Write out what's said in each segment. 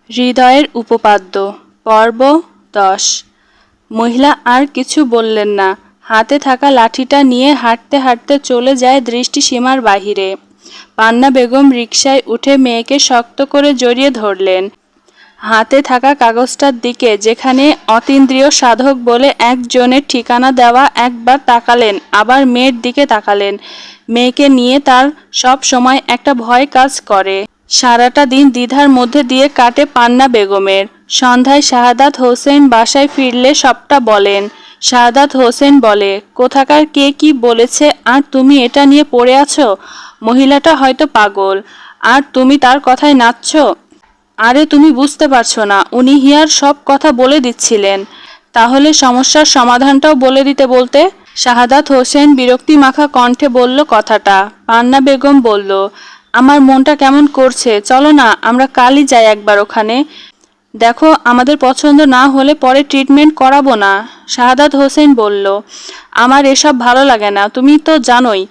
হৃদয়ের উপপাদ্য পর্ব 10। মহিলা আর কিছু বললেন না। হাতে থাকা লাঠিটা নিয়ে হাঁটতে হাঁটতে চলে যায় দৃষ্টিসীমার বাহিরে। পান্না বেগম রিকশায় উঠে মেয়েকে শক্ত করে জড়িয়ে ধরলেন। হাতে থাকা কাগজটার দিকে, যেখানে অতীন্দ্রিয় সাধক বলে একজনের ঠিকানা দেওয়া, একবার তাকালেন, আবার মেয়ের দিকে তাকালেন। মেয়েকে নিয়ে তার সব সময় একটা ভয় কাজ করে। সারাটা দিন দ্বিধার মধ্যে দিয়ে কাটে পান্না বেগমের। সন্ধ্যায় শাহাদাত হোসেন বাসায় ফিরলে সবটা বলেন। শাহাদাত হোসেন বলে, কোথাকার কে কি বলেছে আর তুমি এটা নিয়ে পড়ে আছো? মহিলাটা হয়তো পাগল, আর তুমি তার কথায় নাচছো। আরে তুমি বুঝতে পারছো না, উনি হিয়ার সব কথা বলে দিচ্ছিলেন। তাহলে সমস্যার সমাধানটাও বলে দিতে বলতে। শাহাদাত হোসেন বিরক্তি মাখা কণ্ঠে বলল কথাটা। পান্না বেগম বলল, আমার মনটা কেমন করছে, চলো না আমরা কালই যাই একবার ওখানে। দেখো, আমাদের পছন্দ না হলে পরে ট্রিটমেন্ট করাবো না। শাহাদাত হোসেন বলল, আমার এসব ভালো লাগে না, তুমি তো জানোই।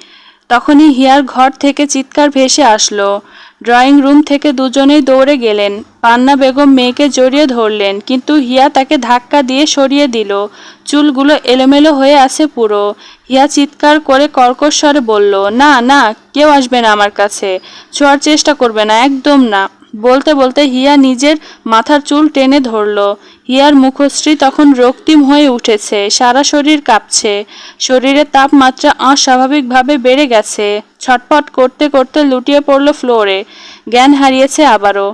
তখনই হিয়ার ঘর থেকে চিৎকার ভেসে আসলো। ড্রয়িং রুম থেকে দুজনেই দৌড়ে গেলেন। পান্না বেগম মেয়েকে জড়িয়ে ধরলেন, কিন্তু হিয়া তাকে ধাক্কা দিয়ে সরিয়ে দিল। চুলগুলো এলোমেলো হয়ে আছে পুরো। হিয়া চিৎকার করে কর্কশ স্বরে বলল, না না, কেউ আসবে না আমার কাছে, ছোঁয়ার চেষ্টা করবে না, একদম না। বলতে বলতে হিয়া নিজের মাথার চুল টেনে ধরল। হিয়ার মুখশ্রী তখন রক্তিম হয়ে উঠেছে, সারা শরীর কাঁপছে। শরীরের তাপমাত্রা অস্বাভাবিকভাবে বেড়ে গেছে। ছটফট করতে করতে লুটিয়ে পড়ল ফ্লোরে। জ্ঞান হারিয়েছে আবারও।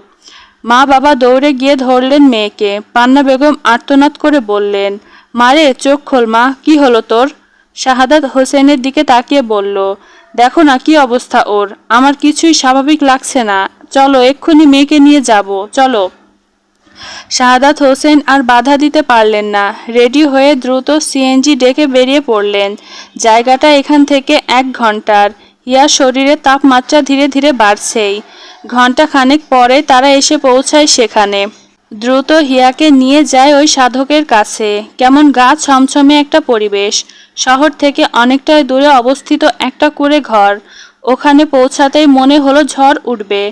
মা বাবা দৌড়ে গিয়ে ধরলেন মেয়েকে। পান্না বেগম আর্তনাদ করে বললেন, মারে, চোখ খোল মা, কি হলো তোর? শাহাদাত হোসেনের দিকে তাকিয়ে বলল, দেখো না কি অবস্থা ওর, আমার কিছুই স্বাভাবিক লাগছে না, চলো এক্ষুনি মেয়েকে নিয়ে যাব, চলো। শাহাদাত হোসেন আর বাধা দিতে পারলেন না। রেডি হয়ে দ্রুত সিএনজি ডেকে বেরিয়ে পড়লেন। জায়গাটা এখান থেকে 1 ঘন্টার। হিয়ার শরীরের তাপমাত্রা ধীরে ধীরে বাড়ছেই। ঘন্টা খানেক পরে তারা এসে পৌঁছায় সেখানে। দ্রুত হিয়াকে নিয়ে যায় ওই সাধকের কাছে। কেমন গা ছমছমে একটা পরিবেশ। শহর থেকে অনেকটাই দূরে অবস্থিত একটা কুঁড়ে ঘর। ওখানে পৌঁছাতেই মনে হলো ঝড় উঠবে।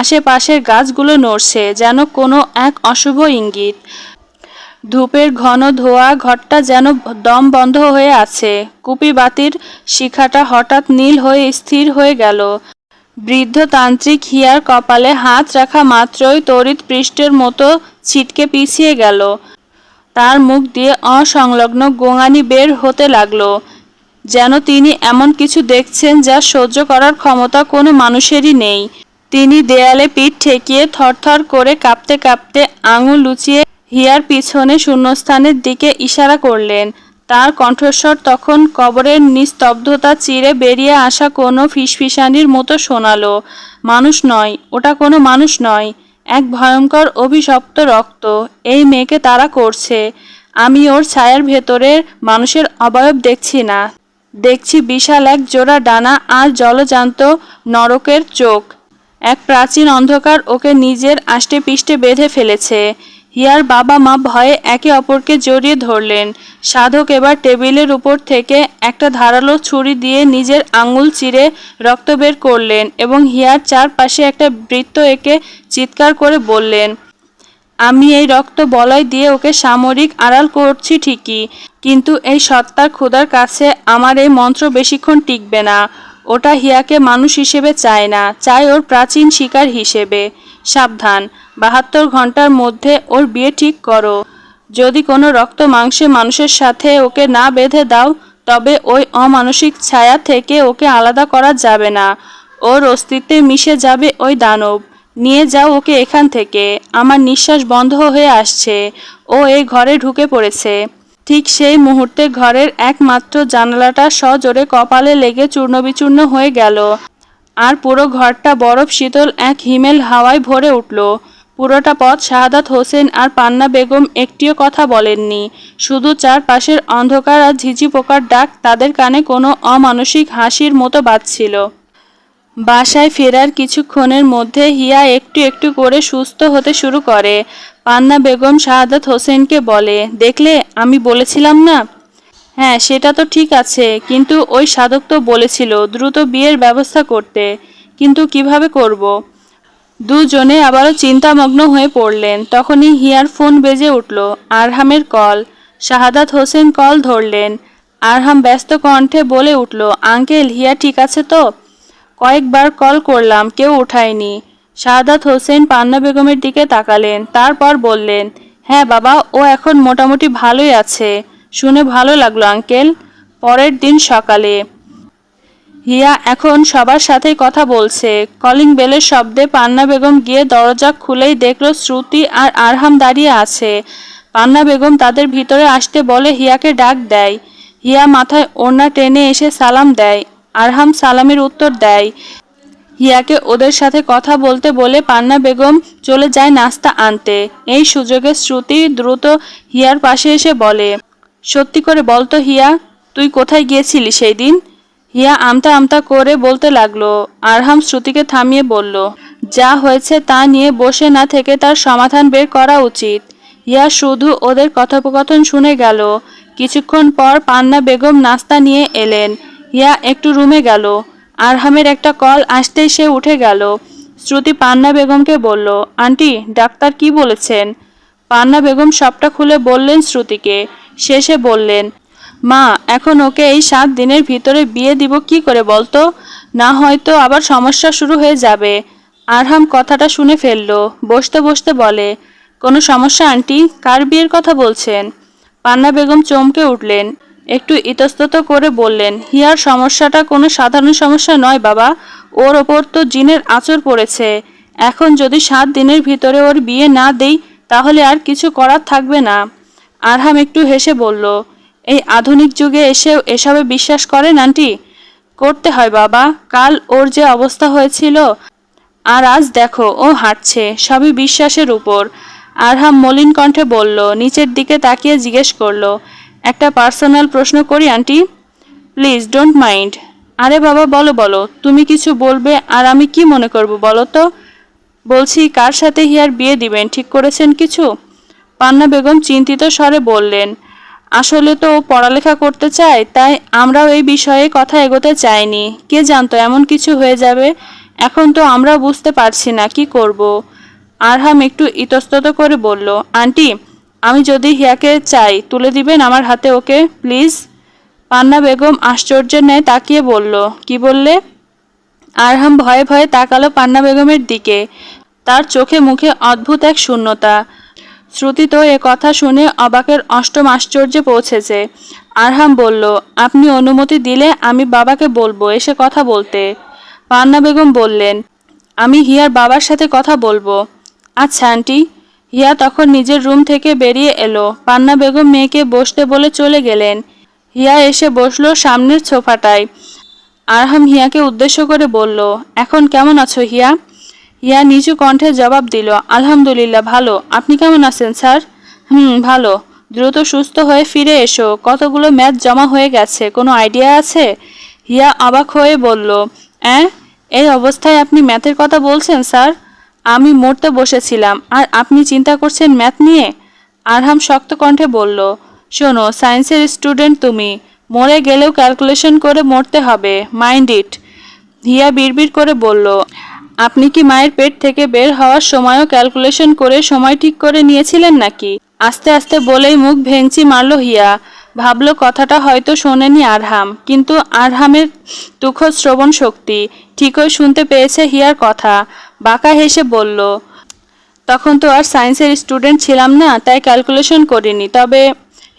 আশেপাশের গাছগুলো নড়ছে, যেন কোনো এক অশুভ ইঙ্গিত। ধূপের ঘন ধোঁয়া, ঘরটা যেন দম বন্ধ হয়ে আছে। কুপি বাতির শিখাটা হঠাৎ নীল হয়ে স্থির হয়ে গেল। বৃদ্ধ তান্ত্রিক হিয়ার কপালে হাত রাখা মাত্রই তড়িৎ পৃষ্ঠের মতো ছিটকে পিছিয়ে গেল। তার মুখ দিয়ে অসংলগ্ন গোঙানি বের হতে লাগলো, যেন তিনি এমন কিছু দেখছেন যা সহ্য করার ক্ষমতা কোনো মানুষেরই নেই। তিনি দেয়ালে পিঠ ঠেকিয়ে থরথর করে কাঁপতে কাঁপতে আঙুল লুচিয়ে হিয়ার পিছনে শূন্যস্থানের দিকে ইশারা করলেন। তার কণ্ঠস্বর তখন কবরের নিস্তব্ধতা চিরে বেরিয়ে আসা কোনো ফিসফিসানির মতো শোনালো, মানুষ নয়, ওটা কোনো মানুষ নয়, এক ভয়ঙ্কর অভিশপ্ত রক্ত এই মেয়েকে তাড়া করছে। আমি ওর ছায়ার ভেতরের মানুষের অবয়ব দেখছি না, দেখছি বিশাল এক জোড়া ডানা আর জলজান্ত নরকের চোখ। এক প্রাচীন অন্ধকার ওকে নিজের আষ্টে পিষ্টে বেঁধে ফেলেছে। হিয়ার বাবা মা ভয়ে একে অপরকে জড়িয়ে ধরলেন। সাধক এবার টেবিলের উপর থেকে একটা ধারালো ছুরি দিয়ে নিজের আঙুল চিরে রক্ত বের করলেন এবং হিয়ার চারপাশে একটা বৃত্ত এঁকে চিৎকার করে বললেন, আমি এই রক্ত বলয় দিয়ে ওকে সামরিক আড়াল করছি ঠিকই, কিন্তু এই সত্তার ক্ষুধার কাছে আমার এই মন্ত্র বেশিক্ষণ টিকবে না। ওটা হিয়াকে মানুষ হিসেবে চায় না, চায় ওর প্রাচীন শিকার হিসেবে। সাবধান, 72 ঘন্টার মধ্যে ওর বিয়ে ঠিক করো। যদি কোনো রক্ত মাংসে মানুষের সাথে ওকে না বেঁধে দাও, তবে ওই অমানসিক ছায়া থেকে ওকে আলাদা করা যাবে না। ওর অস্তিত্বে মিশে যাবে ওই দানব। নিয়ে যাও ওকে এখান থেকে। আমার নিঃশ্বাস বন্ধ হয়ে আসছে। ও এই ঘরে ঢুকে পড়েছে। ঠিক সেই মুহূর্তে ঘরের একমাত্র জানালাটা সজোরে কপালে লেগে চূর্ণবিচূর্ণ হয়ে গেল, আর পুরো ঘরটা বরফ শীতল এক হিমেল হাওয়ায় ভরে উঠল। পুরোটা পথ শাহাদাত হোসেন আর পান্না বেগম একটিও কথা বলেননি। শুধু চারপাশের অন্ধকার আর ঝিঝি পোকার ডাক তাদের কানে কোনো অমানসিক হাসির মতো বাজছিল। বাসায় ফেরার কিছুক্ষণের মধ্যে হিয়া একটু একটু করে সুস্থ হতে শুরু করে। পান্না বেগম শাহাদাত হোসেনকে বলে, দেখলে আমি বলেছিলাম না? হ্যাঁ, সেটা তো ঠিক আছে, কিন্তু ওই সাধক তো বলেছিল দ্রুত বিয়ের ব্যবস্থা করতে, কিন্তু কিভাবে করব? দুজনে আবারও চিন্তামগ্ন হয়ে পড়লেন। তখনই হিয়ার ফোন বেজে উঠল। আরহামের কল। শাহাদাত হোসেন কল ধরলেন। আরহাম ব্যস্ত কণ্ঠে বলে উঠল, আঙ্কেল, হিয়া ঠিক আছে তো? কয়েকবার কল করলাম, কেউ উঠায়নি। শাহাদাত হোসেন পান্না বেগমের দিকে তাকালেন, তারপর বললেন, হ্যাঁ বাবা, ও এখন মোটামুটি ভালোই আছে। শুনে ভালো লাগলো আঙ্কেল। পরের দিন সকালে হিয়া এখন সবার সাথেই কথা বলছে। কলিং বেলের শব্দে পান্না বেগম গিয়ে দরজা খুলেই দেখল শ্রুতি আর আরহাম দাঁড়িয়ে আছে। পান্না বেগম তাদের ভিতরে আসতে বলে হিয়াকে ডাক দেয়। হিয়া মাথায় ওড়না টেনে এসে সালাম দেয়। আরহাম সালামের উত্তর দেয়। হিয়াকে ওদের সাথে কথা বলতে বলে পান্না বেগম চলে যায় নাস্তা আনতে। এই সুযোগে শ্রুতি দ্রুত হিয়ার পাশে এসে বলে, সত্যি করে বলতো হিয়া, তুই কোথায় গিয়েছিলি সেই দিন? হিয়া আমতা আমতা করে বলতে লাগলো। আরহাম শ্রুতিকে থামিয়ে বলল, যা হয়েছে তা নিয়ে বসে না থেকে তার সমাধান বের করা উচিত। হিয়া শুধু ওদের কথোপকথন শুনে গেল। কিছুক্ষণ পর পান্না বেগম নাস্তা নিয়ে এলেন। হিয়া একটু রুমে গেল। আরহামের একটা কল আসতেই সে উঠে গেল। শ্রুতি পান্না বেগমকে বলল, আন্টি, ডাক্তার কি বলেছেন? পান্না বেগম সবটা খুলে বললেন শ্রুতিকে। শেষে বললেন, মা, এখন ওকে এই 7 দিনের ভিতরে বিয়ে দিব কি করে বলতো? না হয়তো আবার সমস্যা শুরু হয়ে যাবে। আরহাম কথাটা শুনে ফেলল। বসতে বসতে বলে, কোনো সমস্যা আন্টি? কার বিয়ের কথা বলছেন? পান্না বেগম চমকে উঠলেন। একটু ইতস্তত করে বললেন, হিয়ার সমস্যাটা কোনো সাধারণ সমস্যা নয় বাবা, ওর ওপর তো জিনের আঁচড় পড়েছে। এখন যদি 7 দিনের ভিতরে ওর বিয়ে না দেই তাহলে আর কিছু করার থাকবে না। আরহাম একটু হেসে বলল, এই আধুনিক যুগে এসেও এসবে বিশ্বাস করেন আন্টি? করতে হয় বাবা, কাল ওর যে অবস্থা হয়েছিল আর আজ দেখো ও হাঁটছে, সবই বিশ্বাসের উপর। আরহাম মলিন কণ্ঠে বলল, নিচের দিকে তাকিয়ে জিজ্ঞেস করলো, একটা পার্সোনাল প্রশ্ন করি আন্টি? Please don't mind. আরে বাবা, বলো বলো, তুমি কিছু বলবে আর আমি কি মনে করব বলো তো? বলছি, কার সাথে হিয়ার বিয়ে দিবেন ঠিক করেছেন কিছু? পান্না বেগম চিন্তিত স্বরে বললেন, আসলে তো ও পড়ালেখা করতে চায়, তাই আমরাও এই বিষয়ে কথা এগোতে চাইনি। কে জানতো এমন কিছু হয়ে যাবে। এখন তো আমরা বুঝতে পারছি না কি করব। আরহাম একটু ইতস্তত করে বলল, আন্টি, আমি যদি হিয়াকে চাই তুলে দিবেন আমার হাতে ওকে প্লিজ? পান্না বেগম আশ্চর্যের ন্যায় তাকিয়ে বলল, কি বললে? আরহাম ভয়ে ভয়ে তাকালো পান্না বেগমের দিকে। তার চোখে মুখে অদ্ভুত এক শূন্যতা। শ্রুতি তো এ কথা শুনে অবাকের অষ্টম আশ্চর্যে পৌঁছেছে। আরহাম বলল, আপনি অনুমতি দিলে আমি বাবাকে বলবো এসে কথা বলতে। পান্না বেগম বললেন, আমি হিয়ার বাবার সাথে কথা বলবো। আচ্ছা আন্টি। হিয়া তখন নিজের রুম থেকে বেরিয়ে এলো। পান্না বেগম মেয়েকে বসতে বলে চলে গেলেন। হিয়া এসে বসলো সামনের সোফাটায়। আরহাম হিয়াকে উদ্দেশ্য করে বলল, এখন কেমন আছো হিয়া? হিয়া নিচু কণ্ঠে জবাব দিল, আলহামদুলিল্লাহ ভালো। আপনি কেমন আছেন স্যার? ভালো। দ্রুত সুস্থ হয়ে ফিরে এসো, কতগুলো ম্যাচ জমা হয়ে গেছে, কোনো আইডিয়া আছে? হিয়া অবাক হয়ে বলল, এই অবস্থায় আপনি ম্যাথের কথা বলছেন স্যার? আমি মরতে বসেছিলাম আর আপনি চিন্তা করছেন ম্যাথ নিয়ে? আরহাম শক্ত কণ্ঠে বলল, শোনো, সায়েন্সের স্টুডেন্ট তুমি, মরে গেলেও ক্যালকুলেশন করে মরতে হবে, মাইন্ড ইট। হিয়া বিড়বিড় করে বলল, আপনি কি মায়ের পেট থেকে বের হওয়ার সময়ও ক্যালকুলেশন করে সময় ঠিক করে নিয়েছিলেন নাকি? আস্তে আস্তে বলেই মুখ ভেঙচি মারল হিয়া। ভাবল কথাটা হয়তো শোনেনি আরহাম, কিন্তু আরহামের তুখোড় শ্রবণ শক্তি ঠিকই শুনতে পেয়েছে হিয়ার কথা। বাঁকা হেসে বলল, তখন তো আর সায়েন্সের স্টুডেন্ট ছিলাম না, তাই ক্যালকুলেশন করিনি। তবে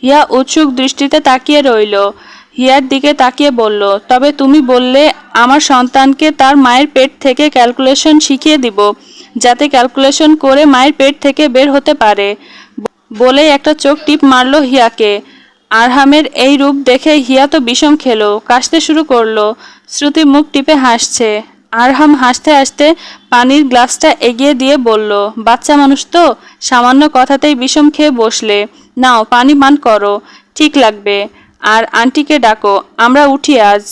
হিয়া উৎসুক দৃষ্টিতে তাকিয়ে রইল। হিয়ার দিকে তাকিয়ে বলল, তবে তুমি বললে আমার সন্তানকে তার মায়ের পেট থেকে ক্যালকুলেশন শিখিয়ে দিব, যাতে ক্যালকুলেশন করে মায়ের পেট থেকে বের হতে পারে। বলেই একটা চোখ টিপ মারল হিয়াকে। আরহামের এই রূপ দেখে হিয়া তো বিষম খেলো, কাশতে শুরু করলো। শ্রুতি মুখ টিপে হাসছে। আরহাম হাসতে হাসতে পানির গ্লাসটা এগিয়ে দিয়ে বলল, বাচ্চা মানুষ তো, সামান্য কথাতেই বিষম খেয়ে বসলে, নাও পানি পান করো, ঠিক লাগবে। আর আন্টিকে ডাকো, আমরা উঠি আজ।